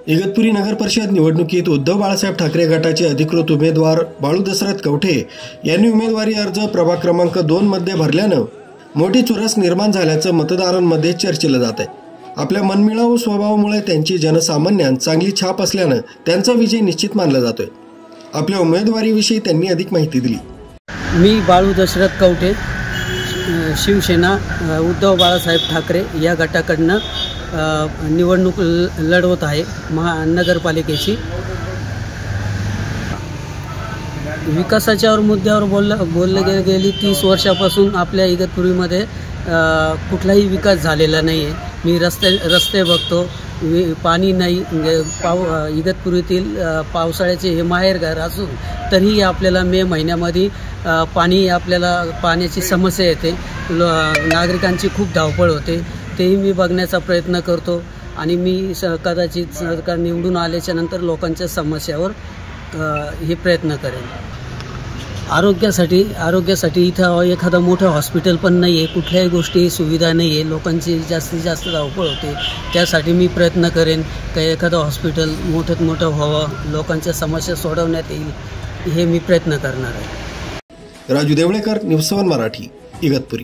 इगतपुरी नगर परिषद निवडणुकीत उद्धव बाळासाहेब ठाकरे गटाचे अधिकृत उमेदवार बाळू दशरथ कवठे यांनी उमेदवारी अर्ज प्रभाग क्रमांक 2 मध्ये भरल्यानं मोठी चुरस निर्माण झाल्याचं मतदारांमध्ये चर्चेलं जात आहे। आपल्या मनमिळावू स्वभावामुळे त्यांची जनसामान्यांत चांगली छाप असल्यानं त्यांचा विजय निश्चित मानला जातोय। आपल्या उमेदवारीविषयी त्यांनी अधिक माहिती दिली। मी बाळू दशरथ कवठे, शिवसेना उद्धव बाळासाहेब ठाकरे या गटाकडनं निवडणूक लढवत आहे महानगरपालिकेची। विकासाच्या मुद्द्यावर बोलले गेली 30 वर्षापासून आपल्या इगतपुरीमध्ये कुठलाही विकास झालेला नाही आहे। मी रस्ते बघतो, पाणी नाही। इगतपुरीतील पावसाळ्याचे हे माहेरघर असून तरीही आपल्याला मे महिन्यामध्ये पाण्याची समस्या येते। नागरिकांची खूप धावपळ होते, तेही मी बघण्याचा प्रयत्न करतो आणि मी कदाचित सरकार निवडून आल्याच्या नंतर लोकांच्या समस्यावर हे प्रयत्न करेन। आरोग्यासाठी इथं एखादं मोठं हॉस्पिटल पण नाही आहे, कुठल्याही गोष्टी सुविधा नाही आहे, लोकांची जास्तीत जास्त धावपळ होते। त्यासाठी मी प्रयत्न करेन की एखादं हॉस्पिटल मोठं व्हावं, लोकांच्या समस्या सोडवण्यात येईल, हे मी प्रयत्न करणार आहे। राजू देवळेकर, न्यूज 7 मराठी, इगतपुरी।